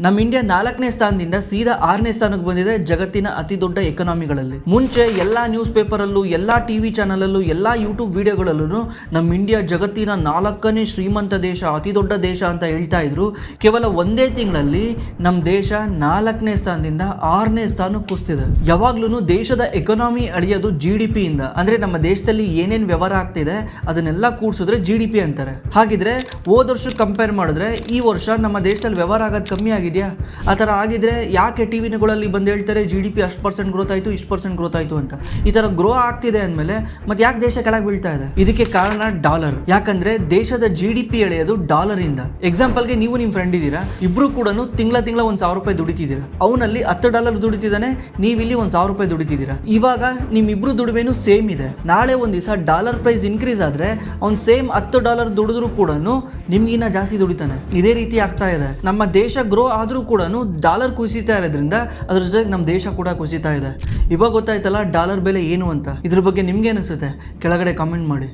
ನಮ್ಮ ಇಂಡಿಯಾ 4ನೇ ಸ್ಥಾನದಿಂದ ಸೀದಾ 6ನೇ ಸ್ಥಾನಕ್ಕೆ ಬಂದಿದೆ ಜಗತ್ತಿನ ಅತಿ ದೊಡ್ಡ ಎಕಾನಮಿಗಳಲ್ಲಿ. ಮುಂಚೆ ಎಲ್ಲಾ ನ್ಯೂಸ್ ಪೇಪರ್ ಅಲ್ಲೂ, ಎಲ್ಲಾ ಟಿವಿ ಚಾನಲ್ ಅಲ್ಲೂ, ಎಲ್ಲಾ ಯೂಟ್ಯೂಬ್ ವಿಡಿಯೋಗಳಲ್ಲೂ ನಮ್ಮ ಇಂಡಿಯಾ ಜಗತ್ತಿನ 4ನೇ ಶ್ರೀಮಂತ ದೇಶ, ಅತಿ ದೊಡ್ಡ ದೇಶ ಅಂತ ಹೇಳ್ತಾ ಇದ್ರು. ಕೇವಲ ಒಂದೇ ತಿಂಗಳಲ್ಲಿ ನಮ್ಮ ದೇಶ 4ನೇ ಸ್ಥಾನದಿಂದ 6ನೇ ಸ್ಥಾನಕ್ಕೆ ಕುಸಿದಿದೆ. ಯಾವಾಗ್ಲೂ ದೇಶದ ಎಕಾನಮಿ ಅಳಿಯೋದು GDP ಇಂದ, ಅಂದ್ರೆ ನಮ್ಮ ದೇಶದಲ್ಲಿ ಏನೇನ್ ವ್ಯವಹಾರ ಆಗ್ತಿದೆ ಅದನ್ನೆಲ್ಲ ಕೂಡಿಸಿದ್ರೆ GDP ಅಂತಾರೆ. ಹಾಗಿದ್ರೆ ಹೋದ ವರ್ಷಕ್ಕೆ ಕಂಪೇರ್ ಮಾಡಿದ್ರೆ ಈ ವರ್ಷ ನಮ್ಮ ದೇಶದಲ್ಲಿ ವ್ಯವಹಾರ ಆಗೋದು ಕಮ್ಮಿ ಆಗಿದೆ. ಆ ಥರ ಆಗಿದ್ರೆ ಯಾಕೆ ಟಿವಿಗಳಲ್ಲಿ ಬಂದು ಹೇಳ್ತಾರೆ GDP ಅಷ್ಟು % ಗ್ರೋತ್ ಆಯಿತು, ಇಷ್ಟು % ಗ್ರೋತ್ ಆಯಿತು ಅಂತ? ಈ ಥರ ಗ್ರೋ ಆಗ್ತಿದೆ ಅಂದಮೇಲೆ ಮತ್ತೆ ಯಾಕೆ ದೇಶ ಕೆಳಗೆ ಬೀಳ್ತಾ ಇದೆ? ಇದಕ್ಕೆ ಕಾರಣ ಡಾಲರ್. ಯಾಕಂದ್ರೆ ದೇಶದ GDP ಎಳೆಯೋದು ಡಾಲರ್ ಇಂದ. ಎಕ್ಸಾಂಪಲ್ಗೆ ನೀವು ನಿಮ್ಮ ಫ್ರೆಂಡ್ ಇದ್ದೀರಾ, ಇಬ್ರು ಕೂಡ ತಿಂಗಳ ₹1,000 ದುಡಿತಿದ್ದೀರಾ. ಅವನಲ್ಲಿ $10 ದುಡಿತಿದ್ದಾನೆ, ನೀವಿಲ್ಲಿ ₹1,000 ದುಡಿತಿದ್ದೀರಾ. ಇವಾಗ ನಿಮ್ಮಿಬ್ರು ದುಡಿಮೆನು ಸೇಮ್ ಇದೆ. ನಾಳೆ ಒಂದು ದಿವಸ ಡಾಲರ್ ಪ್ರೈಸ್ ಇನ್ಕ್ರೀಸ್ ಆದ್ರೆ ಅವ್ನು ಸೇಮ್ $10 ದುಡಿದ್ರು ಕೂಡ ನಿಮ್ಗಿನ್ನ ಜಾಸ್ತಿ ದುಡಿತಾನೆ. ಇದೇ ರೀತಿ ಆಗ್ತಾ ಇದೆ. ನಮ್ಮ ದೇಶ ಗ್ರೋ ಆದ್ರೂ ಕೂಡ ಡಾಲರ್ ಕುಸಿತಾ ಇರೋದ್ರಿಂದ ಅದ್ರ ಜೊತೆಗೆ ನಮ್ಮ ದೇಶ ಕೂಡ ಕುಸಿತಾ ಇದೆ. ಇವಾಗ ಗೊತ್ತಾಯ್ತಲ್ಲ ಡಾಲರ್ ಬೆಲೆ ಏನು ಅಂತ. ಇದ್ರ ಬಗ್ಗೆ ನಿಮ್ಗೆ ಅನಿಸುತ್ತೆ? ಕೆಳಗಡೆ ಕಾಮೆಂಟ್ ಮಾಡಿ.